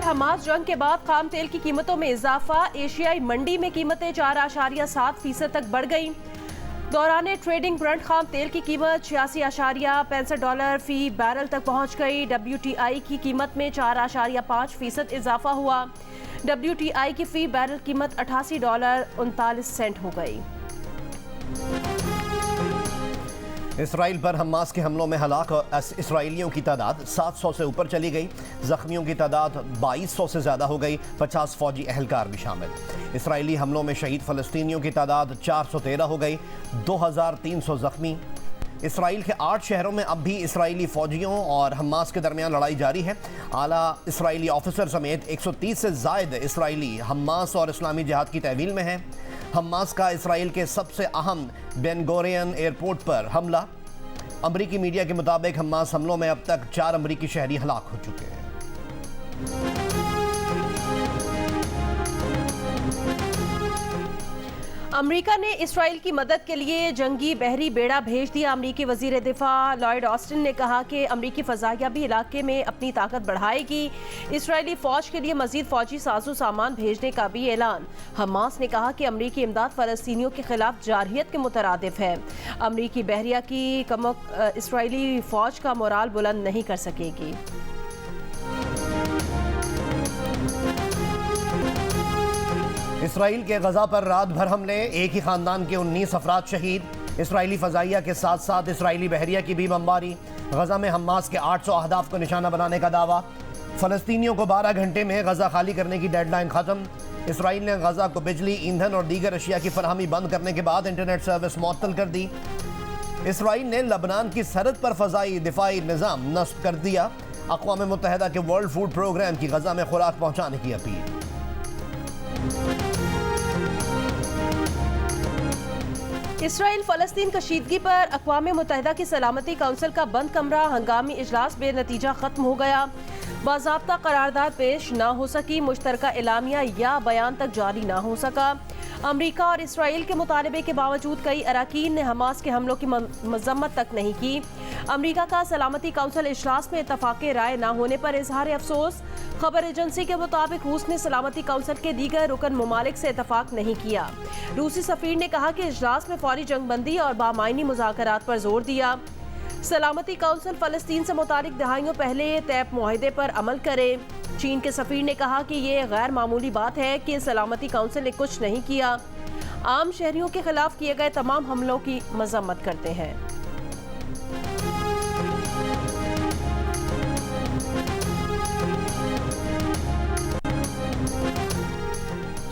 Hamas जंग के बाद खाम तेल की कीमतों में इजाफा। एशियाई मंडी में कीमतें 4.7% तक बढ़ गई। दौरान ट्रेडिंग ब्रेंट खाम तेल की कीमत $86.65 फी बैरल तक पहुंच गई। WTI की कीमत में 4.5% इजाफा हुआ। WTI की फी बैरल कीमत $88.39 हो गई। इसराइल पर हमास के हमलों में हलाक इसराइलियों की तादाद 700 से ऊपर चली गई। जख्मियों की तादाद 2200 से ज़्यादा हो गई। 50 फौजी अहलकार भी शामिल। इसराइली हमलों में शहीद फ़लस्तीनियों की तादाद 413 हो गई। 2300 जख्मी। इसराइल के 8 शहरों में अब भी इसराइली फ़ौजियों और हमास के दरमियान लड़ाई जारी है। आला इसराइली ऑफिसर समेत 130 से ज़ायद इसराइली हमास और इस्लामी जिहाद की तहवील में हैं। हमास का इसराइल के सबसे अहम बेन गोरियन एयरपोर्ट पर हमला। अमरीकी मीडिया के मुताबिक हमास हमलों में अब तक 4 अमरीकी शहरी हलाक हो चुके हैं। अमेरिका ने इसराइल की मदद के लिए जंगी बहरी बेड़ा भेज दिया। अमरीकी वजीर दिफा लॉयड ऑस्टिन ने कहा कि अमरीकी फजाइया भी इलाके में अपनी ताकत बढ़ाएगी। इसराइली फौज के लिए मजीद फौजी साजो सामान भेजने का भी ऐलान। हमास ने कहा कि अमरीकी इमदाद फलस्तीनियों के खिलाफ जारहियत के मुतरादिफ है। अमरीकी बहरिया की कमक इसराइली फौज का मोराल बुलंद नहीं कर सकेगी। इसराइल के गजा पर रात भर हमले, एक ही खानदान के 19 अफराद शहीद। इसराइली फजाइया के साथ साथ इसराइली बहरिया की भी बमबारी। गजा में हमास के 800 अहदाफ को निशाना बनाने का दावा। फलस्तीनियों को 12 घंटे में गजा खाली करने की डेडलाइन खत्म। इसराइल ने गजा को बिजली, ईंधन और दीगर अशिया की फरहमी बंद करने के बाद इंटरनेट सर्विस मुअत्तल कर दी। इसराइल ने लबनान की सरहद पर फजाई दिफाई निज़ाम नस्ब कर दिया। अक़वाम मुत्तहिदा के वर्ल्ड फूड प्रोग्राम की गजा में खुराक पहुँचाने की अपील। इसराइल फ़लस्तीन कशीदगी पर अक़वाम मुत्तहिदा की सलामती काउंसिल का बंद कमरा हंगामी इजलास बेनतीजा ख़त्म हो गया। बाज़ाब्ता करारदाद पेश ना हो सकी। मुश्तरका एलामिया या बयान तक जारी ना हो सका। अमरीका और इसराइल के मुतालबे के बावजूद कई अरकान ने हमास के हमलों की मज़म्मत तक नहीं की। अमरीका का सलामती काउंसिल इजलास में इत्तफ़ाक़े राय ना होने पर इजहार अफसोस। खबर एजेंसी के मुताबिक रूस ने सलामती काउंसिल के दीगर रुकन ममालिक से इत्तफाक नहीं किया। रूसी सफ़ीर ने कहा कि इजलास में फौरी जंगबंदी और बामायनी मुज़ाकरात पर जोर दिया। सलामती काउंसिल फ़लस्तीन से मुतालिक दहाइयों पहले तय मुआहदे पर अमल करे। चीन के सफ़ीर ने कहा कि ये गैर मामूली बात है कि सलामती काउंसिल ने कुछ नहीं किया। आम शहरियों के खिलाफ किए गए तमाम हमलों की मजम्मत करते हैं।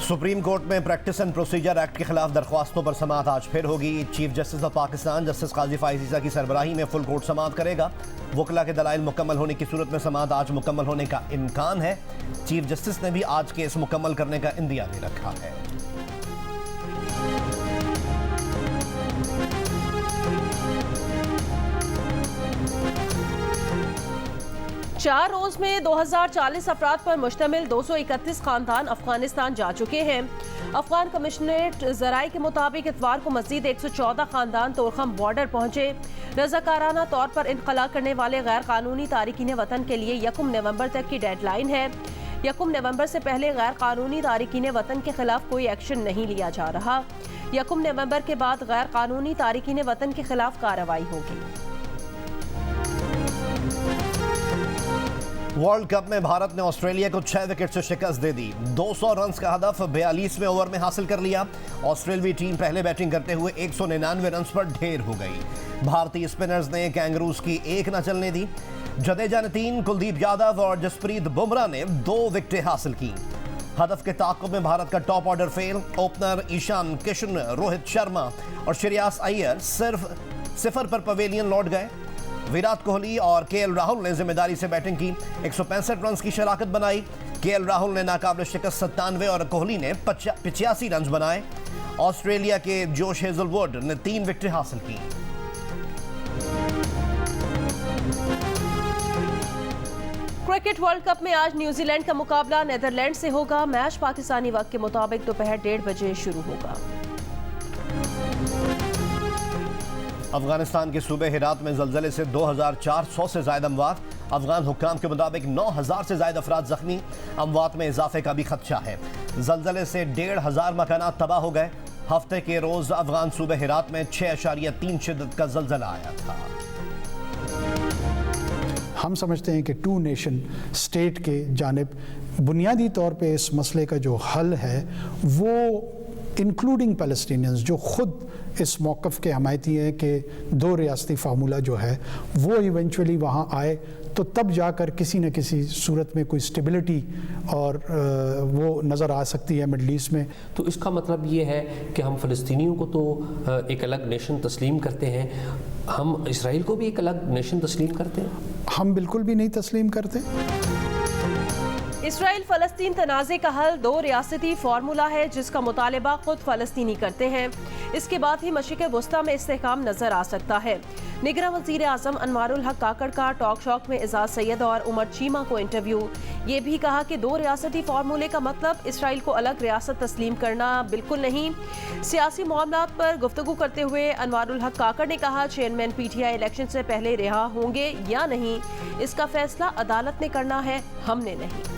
सुप्रीम कोर्ट में प्रैक्टिस एंड प्रोसीजर एक्ट के खिलाफ दरख्वास्तों पर समाअत आज फिर होगी। Chief justice of Pakistan justice Qazi Faez की सरबराही में फुल कोर्ट समाअत करेगा। वकला के दलाइल मुकम्मल होने की सूरत में समाअत आज मुकम्मल होने का इम्कान है। चीफ जस्टिस ने भी आज केस मुकम्मल करने का इंदिया दे रखा है। 4 रोज में 2040 अफराद पर मुश्तमिल 231 खानदान अफगानिस्तान जा चुके हैं। अफगान कमिश्नरेट ज़राए के मुताबिक इतवार को मज़ीद 114 खानदान तोरखम बॉर्डर पहुंचे। रज़ाकाराना तौर पर इनक़ला करने वाले गैर कानूनी तारिकीन वतन के लिए 1 नवंबर तक की डेडलाइन है। 1 नवंबर से पहले गैर कानूनी तारिकीन वतन के खिलाफ कोई एक्शन नहीं लिया जा रहा। 1 नवंबर के बाद गैर कानूनी तारिकीन वतन के खिलाफ कार्रवाई होगी। वर्ल्ड कप में भारत ने ऑस्ट्रेलिया को 6 विकेट से शिकस्त दे दी। 200 रन का हदफ 42वें ओवर में हासिल कर लिया। ऑस्ट्रेलियाई टीम पहले बैटिंग करते हुए 199 रन पर ढेर हो गई। भारतीय स्पिनर्स ने कैंगरूज की एक न चलने दी। जडेजा ने 3, कुलदीप यादव और जसप्रीत बुमराह ने 2 विकेटें हासिल की। हदफ के ताक़ुब में भारत का top order fail. Opener Ishan Kishan, Rohit Sharma और श्रेयस अय्यर सिर्फ 0 पर पवेलियन लौट गए। विराट कोहली और केएल राहुल ने जिम्मेदारी से बैटिंग की। 165 रन की शराकत बनाई। केएल राहुल ने नाकाबिल शिकस्त 97 और कोहली ने 85 रन बनाए। ऑस्ट्रेलिया के जोश हेजलवुड ने 3 विकेटें हासिल की। क्रिकेट वर्ल्ड कप में आज न्यूजीलैंड का मुकाबला नीदरलैंड से होगा। मैच पाकिस्तानी वक्त के मुताबिक दोपहर 1:30 बजे शुरू होगा। अफगानिस्तान के सूबे हेरात में जलजले से 2400 से ज़ायद अमवात। अफगान हुक्काम के मुताबिक 9000 से ज़ायद अफराद जख्मी। अमवात में इजाफे का भी खदशा है। जलजले से 1500 मकानात तबाह हो गए। हफ्ते के रोज अफगान सूबे हेरात में 6.3 शिद्दत का जलजला आया था। हम समझते हैं कि टू नेशन स्टेट के जानिब बुनियादी तौर पे इस मसले का जो हल है वो इंक्लूडिंग पैलेस्टीनियंस जो ख़ुद इस मौक़िफ़ के हमायती हैं कि दो रियासती फार्मूला जो है वो इवेंचुअली वहाँ आए तो तब जाकर किसी न किसी सूरत में कोई स्टेबिलिटी और वो नज़र आ सकती है मिडल ईस्ट में। तो इसका मतलब ये है कि हम फ़लस्तीनियों को तो एक अलग नेशन तस्लीम करते हैं, हम इसराइल को भी एक अलग नेशन तस्लीम करते हैं? हम बिल्कुल भी नहीं तस्लीम करते। इसराइल फ़लस्तीन तनाज़े का हल दो रियासती फार्मूला है जिसका मुतालबा खुद फ़लस्तीनी करते हैं। इसके बाद ही मशरिक़ वस्ता में इस्तेहकाम नजर आ सकता है। निगरां वज़ीर आज़म अनवारुल हक काकड़ का टॉक शॉक में एजाज सैयद और उमर चीमा को इंटरव्यू। ये भी कहा कि दो रियासती फार्मूले का मतलब इसराइल को अलग रियासत तस्लीम करना बिल्कुल नहीं। सियासी मामलात पर गुफ्तगू करते हुए अनवारुल हक काकड़ ने कहा चेयरमैन PTI इलेक्शन से पहले रिहा होंगे या नहीं इसका फैसला अदालत ने करना है, हमने नहीं।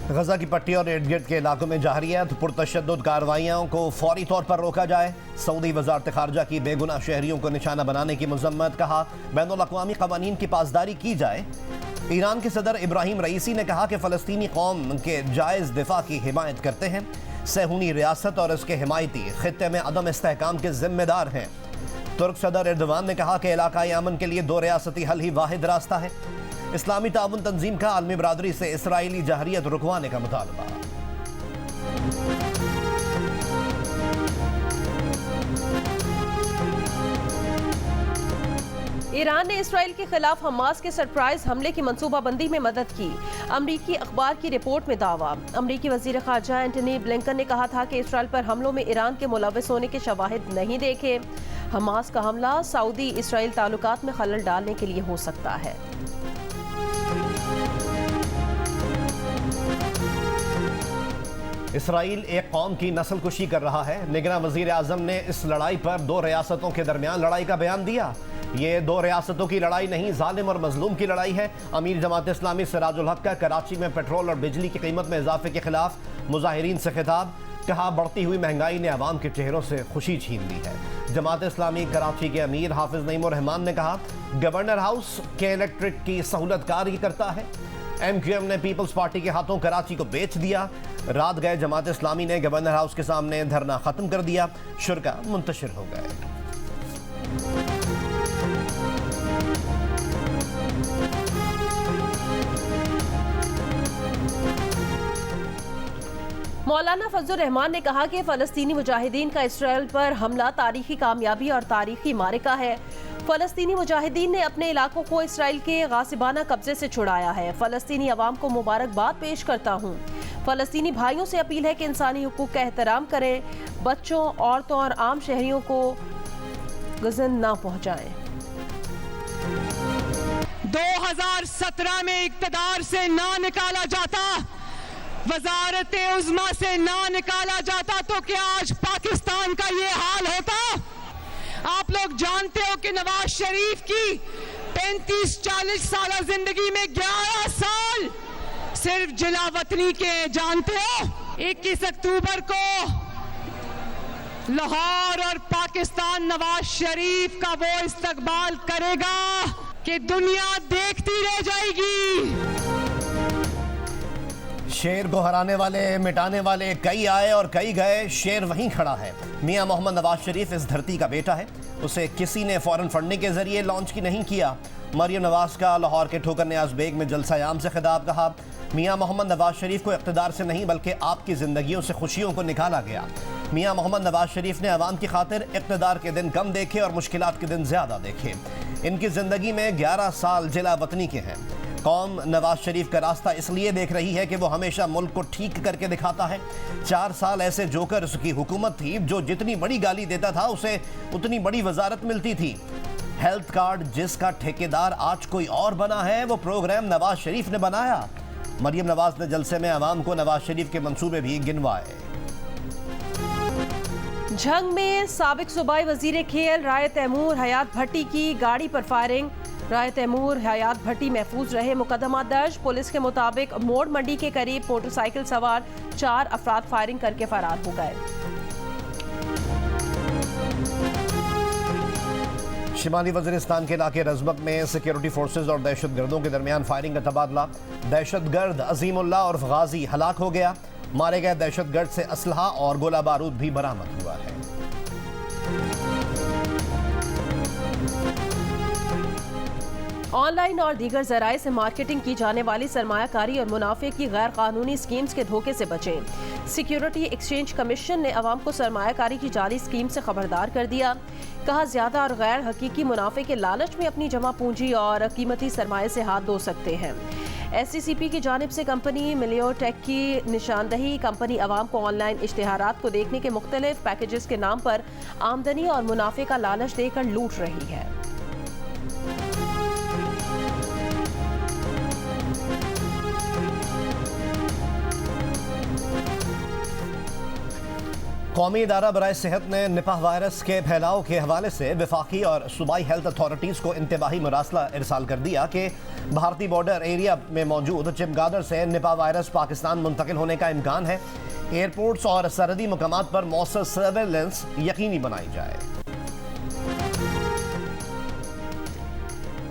गजा की पट्टी और इर्द गिर्द के इलाकों में जारियत पुरतशद्दुद कार्रवाइयों को फौरी तौर पर रोका जाए। सऊदी वजारत खारजा की बेगुनाह शहरियों को निशाना बनाने की मजम्मत। कहा बैनुल अक़वामी क़वानीन की पासदारी की जाए। ईरान के सदर इब्राहिम रईसी ने कहा कि फ़लस्तीनी कौम के जायज़ दिफा की हिमायत करते हैं। सहूनी रियासत और इसके हिमायती खित्ते में अदम इस्तेहकाम के जिम्मेदार हैं। तुर्क सदर एर्दोगान ने कहा कि इलाकाई अमन के लिए दो रियासती हल ही वाहिद रास्ता है। इस्लामी ताउन तंजीम का आलमी बरादरी से इसराइली जहरियत रुकवाने का मुतालबा। ईरान ने इसराइल के खिलाफ हमास के सरप्राइज हमले की मंसूबाबंदी में मदद की। अमरीकी अखबार की रिपोर्ट में दावा। अमरीकी वजीर खारजा एंटनी ब्लिंकन ने कहा था कि इसराइल पर हमलों में ईरान के मुलव्वस होने के शवाहिद नहीं देखे। हमास का हमला सऊदी इसराइल ताल्लुकात में खलल डालने के लिए हो सकता है। इसराइल एक कौम की नस्ल कुशी कर रहा है। निगरां वजीर आजम ने इस लड़ाई पर दो रियासतों के दरमियान लड़ाई का बयान दिया। ये दो रियासतों की लड़ाई नहीं, जालिम और मजलूम की लड़ाई है। अमीर जमात इस्लामी सिराजुल हक का कराची में पेट्रोल और बिजली की कीमत में इजाफे के खिलाफ मुजाहिरीन से खिताब। कहा बढ़ती हुई महंगाई ने अवाम के चेहरों से खुशी छीन ली है। जमात इस्लामी कराची के अमीर हाफिज नईमुर रहमान ने कहा गवर्नर हाउस के इलेक्ट्रिक की सहूलत कारी करता है। MQM ने पीपल्स पार्टी के हाथों कराची को बेच दिया। रात गए जमात इस्लामी ने गवर्नर हाउस के सामने धरना खत्म कर दिया। शुरका मुंतशिर हो गए। मौलाना फजलुर रहमान ने कहा कि फ़लस्तीनी मुजाहिदीन का इसराइल पर हमला तारीखी कामयाबी और तारीखी मारिका है। फ़लस्तीनी मुजाहिदीन ने अपने इलाकों को इसराइल के गासिबाना कब्जे से छुड़ाया है। फ़लस्तीनी अवाम को मुबारकबाद पेश करता हूँ। फ़लस्तीनी भाइयों से अपील है कि इंसानी हुकूक का एहतराम करें, बच्चों, औरतों और आम शहरियों को गज़न ना पहुँचाएं। 2017 में इक़्तिदार से ना निकाला जाता, वज़ारत उज़्मा से ना निकाला जाता तो क्या आज पाकिस्तान का ये हाल होता? आप लोग जानते हो कि नवाज शरीफ की 35-40 साल जिंदगी में 11 साल सिर्फ जिला वतनी के। जानते हो 21 अक्टूबर को लाहौर और पाकिस्तान नवाज शरीफ का वो इस्तकबाल करेगा कि दुनिया देखती रह जाएगी। शेर को हराने वाले, मिटाने वाले कई आए और कई गए, शेर वहीं खड़ा है। मियां मोहम्मद नवाज शरीफ इस धरती का बेटा है। उसे किसी ने फॉरेन फंडिंग के जरिए लॉन्च की नहीं किया। मरियम नवाज का लाहौर के ठोकर नियाज बेग में जलसा-ए-आम से खिताब। कहा मियां मोहम्मद नवाज शरीफ को इक़्तिदार से नहीं बल्कि आपकी ज़िंदगियों से खुशियों को निकाला गया। मियां मोहम्मद नवाज शरीफ ने अवाम की खातिर इक़्तिदार के दिन कम देखे और मुश्किलात के दिन ज़्यादा देखे। इनकी ज़िंदगी में 11 साल जिला वतनी के हैं। कौम नवाज शरीफ का रास्ता इसलिए देख रही है कि वो हमेशा मुल्क को ठीक करके दिखाता है। 4 साल ऐसे जोकर उसकी हुकूमत थी जो जितनी बड़ी गाली देता था उसे उतनी बड़ी वजारत मिलती थी। हेल्थ कार्ड जिसका ठेकेदार आज कोई और बना है वो प्रोग्राम नवाज शरीफ ने बनाया। मरियम नवाज ने जलसे में अवाम को नवाज शरीफ के मंसूबे भी गिनवाए। झंग में साबिक सूबाई वजीर खेल राय तैमूर हयात भट्टी की गाड़ी पर फायरिंग। राय तैमूर हयात भट्टी महफूज रहे, मुकदमा दर्ज। पुलिस के मुताबिक मोड़ मंडी के करीब मोटरसाइकिल सवार 4 अफराद फायरिंग करके फरार हो गए। शिमाली वजीरिस्तान के इलाके रजबक में सिक्योरिटी फोर्सेज और दहशतगर्दों के दरमियान फायरिंग का तबादला। दहशतगर्द अजीमुल्लाह और गाजी हलाक हो गया। मारे गए दहशतगर्द से असलहा और गोला बारूद भी बरामद हुआ है। ऑनलाइन और दीगर जराए से मार्केटिंग की जाने वाली सरमायाकारी और मुनाफे की गैर कानूनी स्कीम्स के धोखे से बचें। सिक्योरिटी एक्सचेंज कमीशन ने अवाम को सरमायाकारी की जाली स्कीम से खबरदार कर दिया। कहा, ज्यादा और गैर हकीकी मुनाफे के लालच में अपनी जमा पूंजी और कीमती सरमाए से हाथ धो सकते हैं। SCCP की जानिब से कंपनी मिलियोटेक की निशानदही कंपनी अवाम को ऑनलाइन इश्तिहारात को देखने के मुख्तलिफ पैकेजेस के नाम पर आमदनी और मुनाफे का लालच देकर लूट रही है। कौमी इदारा बराए सेहत ने निपाह वायरस के फैलाव के हवाले से वफाकी और सूबाई हेल्थ अथॉरिटीज़ को इंतबाही मरासला इरसाल कर दिया कि भारतीय बॉर्डर एरिया में मौजूद चिमगादड़ से निपाह वायरस पाकिस्तान मुंतकिल होने का इम्कान है। एयरपोर्ट्स और सरहदी मकामात पर मौसर सर्वेलेंस यकीनी बनाई जाए।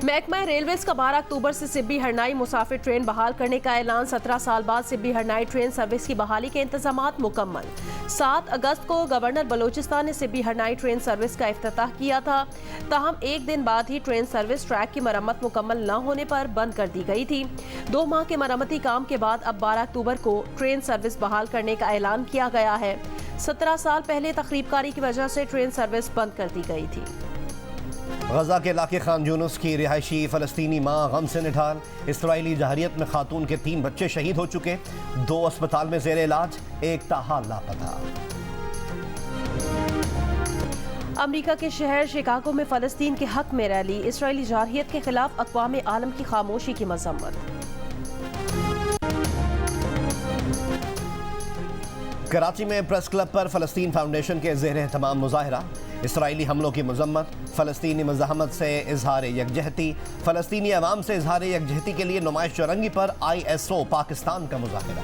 महकमा रेलवेज का 12 अक्टूबर से सिब्बी हरनाई मुसाफिर ट्रेन बहाल करने का ऐलान। 17 साल बाद सिब्बी हरनाई ट्रेन सर्विस की बहाली के इंतजामात मुकम्मल। 7 अगस्त को गवर्नर बलोचिस्तान ने सिब्बी हरनाई ट्रेन सर्विस का इफ्तिताह किया था। ताहम एक दिन बाद ही ट्रेन सर्विस ट्रैक की मरम्मत मुकम्मल न होने पर बंद कर दी गई थी। 2 माह के मरम्मती काम के बाद अब 12 अक्टूबर को ट्रेन सर्विस बहाल करने का ऐलान किया गया है। 17 साल पहले तकरीबकारी की वजह से ट्रेन सर्विस बंद कर दी गई थी। गजा के इलाके खान यूनुस की रिहायशी फ़लस्तीनी माँ गम से निठार। इसराइली जहरियत में खातून के 3 बच्चे शहीद हो चुके, 2 अस्पताल में ज़ेर इलाज, एक ताहाल लापता। अमेरिका के शहर शिकागो में फ़लस्तीन के हक में रैली। इसराइली जहरियत के खिलाफ अक़वाम आलम की खामोशी की मज़म्मत। कराची में प्रेस क्लब पर फ़लस्तीन फाउंडेशन के ज़ेर एहतमाम मुजाहरा। इसराइली हमलों की मजम्मत, फ़लस्तीनी मज़ाहमत से इजहार यकजहती। फ़लस्तीनी अवाम से इजहार यकजहती के लिए नुमाइश चौरंगी पर ISO पाकिस्तान का मुजाहरा।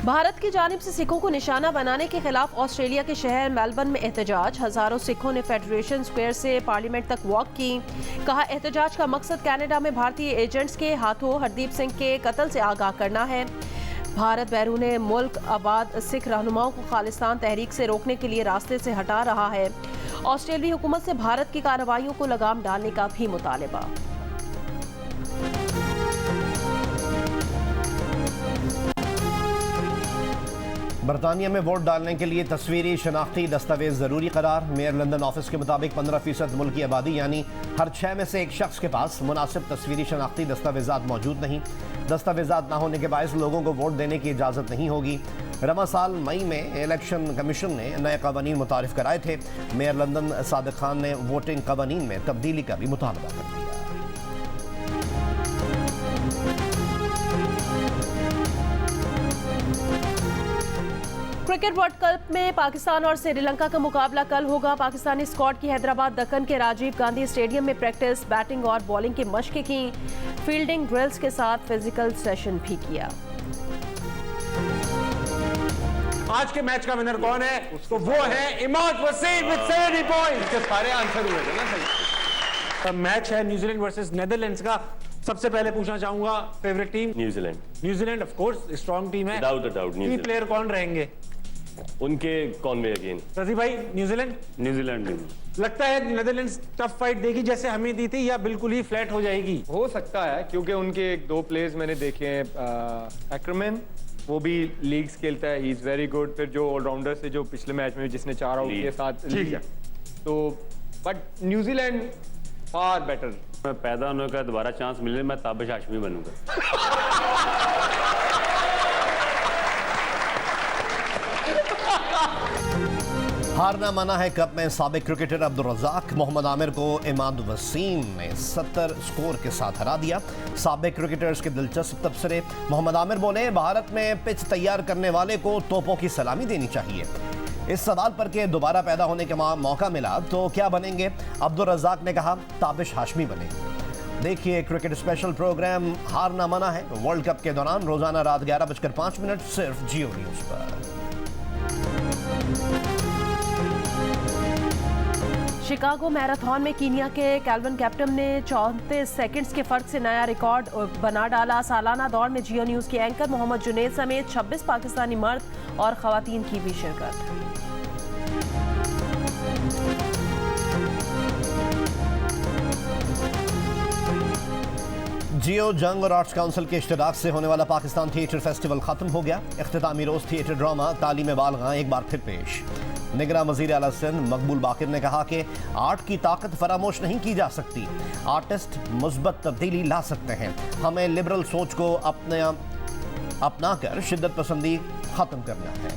भारत की जानिब से सिखों को निशाना बनाने के खिलाफ ऑस्ट्रेलिया के शहर मेलबर्न में एहतजाज। हजारों सिखों ने फेडरेशन स्क्वायर से पार्लियामेंट तक वॉक की। कहा, एहतजाज का मकसद कनाडा में भारतीय एजेंट्स के हाथों हरदीप सिंह के कत्ल से आगाह करना है। भारत बैरून मुल्क आबाद सिख रहनुमाओं को खालिस्तान तहरीक से रोकने के लिए रास्ते से हटा रहा है। ऑस्ट्रेलियाई हुकूमत से भारत की कार्रवाइयों को लगाम डालने का भी मुतालबा। बरतानिया में वोट डालने के लिए तस्वीरी शनाख्ती दस्तावेज ज़रूरी करार। मेयर लंदन ऑफिस के मुताबिक 15% मुल्क की आबादी यानी हर 6 में से एक शख्स के पास मुनासिब तस्वीरी शनाख्ती दस्तावेजात मौजूद नहीं। दस्तावेजात ना होने के बायस लोगों को वोट देने की इजाज़त नहीं होगी। रवा साल मई में इलेक्शन कमीशन ने नए कवानीन मुतारिफ कराए थे। मेयर लंदन सादिक खान ने वोटिंग कवानीन में तब्दीली का भी मुतालबा कर दिया। क्रिकेट वर्ल्ड कप में पाकिस्तान और श्रीलंका का मुकाबला कल होगा। पाकिस्तानी स्क्वाड की हैदराबाद दक्कन के राजीव गांधी स्टेडियम में प्रैक्टिस, बैटिंग और बॉलिंग की मशक़ें की। फील्डिंग ड्रिल्स के साथ फिजिकल सेशन भी किया। आज के मैच का विनर कौन है? तो वो है इमाद वसीम विद 70 पॉइंट्स। के सारे आंसर हुए थे ना सही। मैच है न्यूजीलैंड वर्सेस नेदरलैंड्स का। सबसे पहले पूछना चाहूंगा favourite team? New Zealand. New Zealand of course strong team है। विदाउट अ डाउट की प्लेयर कौन रहेंगे? उनके कॉनवे अगेन। रजी भाई न्यूजीलैंड? न्यूजीलैंड। लगता है नेदरलैंड्स टफ फाइट देगी जैसे हमें दी थी, या बिल्कुल ही फ्लैट हो जाएगी? हो सकता है, क्योंकि उनके 2 प्लेयर्स मैंने देखे हैं। एक्रमैन, वो भी लीग्स खेलता है, ही इज वेरी गुड। फिर जो ऑलराउंडर से जो पिछले मैच में जिसने 4 आउट के साथ, ठीक है। तो बट न्यूजीलैंड फार बेटर। मैं पैदा होने का दोबारा चांस मिले, मैं ताबिश हाशमी बनूंगा। हारना मना है कप में साबिक क्रिकेटर अब्दुल रज़ाक मोहम्मद आमिर को इमाद वसीम ने 70 स्कोर के साथ हरा दिया। साबिक क्रिकेटर्स के दिलचस्प तबसरे। मोहम्मद आमिर बोले, भारत में पिच तैयार करने वाले को तोपों की सलामी देनी चाहिए। इस सवाल पर के दोबारा पैदा होने का मौका मिला तो क्या बनेंगे? अब्दुल रज़ाक ने कहा, ताबिश हाशमी बने। देखिए क्रिकेट स्पेशल प्रोग्राम हारना मना है वर्ल्ड कप के दौरान रोजाना रात 11:05 सिर्फ जियो न्यूज पर। शिकागो मैराथन में कीनिया के कैल्विन कैप्टन ने 34 सेकंड्स के फर्क से नया रिकॉर्ड बना डाला। सालाना दौड़ में जियो न्यूज के एंकर मोहम्मद जुनैद समेत 26 पाकिस्तानी मर्द और खवातीन की भी शिरकत। जियो जंग और आर्ट्स काउंसिल के इश्तराक से होने वाला पाकिस्तान थिएटर फेस्टिवल खत्म हो गया। इख्तितामी रोज थिएटर ड्रामा तालीम बालगा एक बार फिर पेश। निगरान वज़ीर आला सिंध मकबूल बाकिर ने कहा कि आर्ट की ताकत फरामोश नहीं की जा सकती। आर्टिस्ट मुस्बत तब्दीली ला सकते हैं। हमें लिबरल सोच को अपना कर शिद्दत पसंदी खत्म करना है।